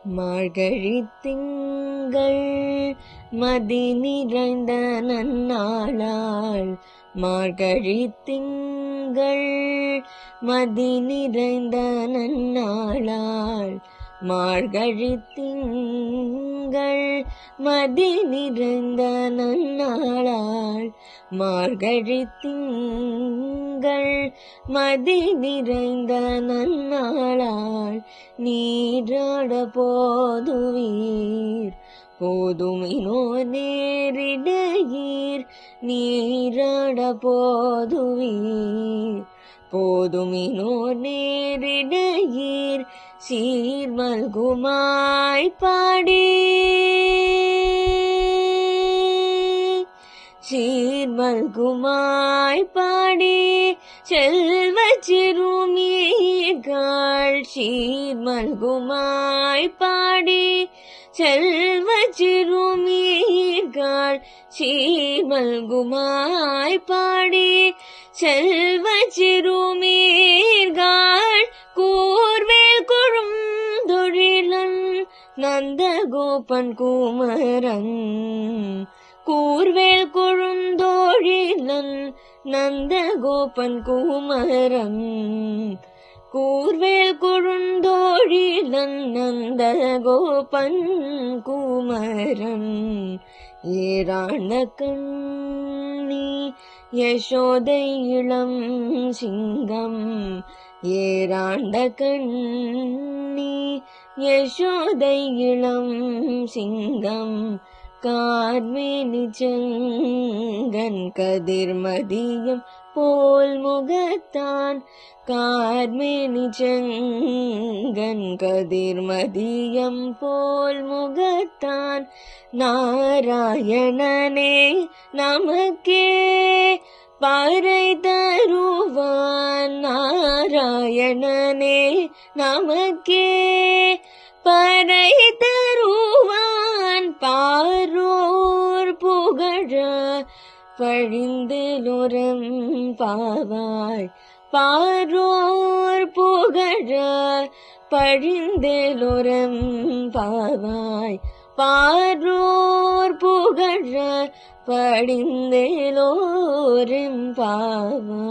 மார்கழித் திங்கள் மதி நிறைந்த நன்னாளால், மார்கழித் திங்கள் மதி நிறைந்த நன்னாளால், மார்கழித் திங்கள் மதி நிறைந்த நன்னாளால், மார்கழித் திங்கள் மதி நிறைந்த நன்னாளால், நீராட போதுவீர் போதுமினோ நேரிடையீர், நீராட போதுவீர் போதுமினோ நேரிடையீர், சீர்மல்குமாய் பாடி சீர்மல்குமாய் பாடி செல்வச் சிறுமியர்கள், சீர்மல்குமாய் பாடி செல்வச் சிறுமியர்கள், சீர்மல்குமாய் பாடி செல்வச் சிறுமியர்கள், கூர்வேல் கொழுந்தொழிலன் நந்தகோபன் குமரன், கூர்வேல் கொழுந்தோழிலன் நந்தகோபன் குமரன், கூர்வேல் கொழுந்தோழிலன் நந்தகோபன் குமரன், ஏராள கண்ணி யசோதை இளம் சிங்கம், ஏராண்ட கண்ணி யசோதை இளம் சிங்கம், கார்மேனி செங்கன் கதிர்மதியம் போல் முகத்தான், கார்மேனி செங்கன் கதிர்மதியம் போல் முகத்தான், நாராயணனே நமக்கே பறை தருவான், நாராயணனே நமக்கே பறை தருவான், பாரோர் புகழ பழிந்தெழுரம் பாவாய், பாரோர் புகழ பழிந்தெழுரம் பாவாய், பாரோர் புகழ படிந்தெழுரம் பாவாய்.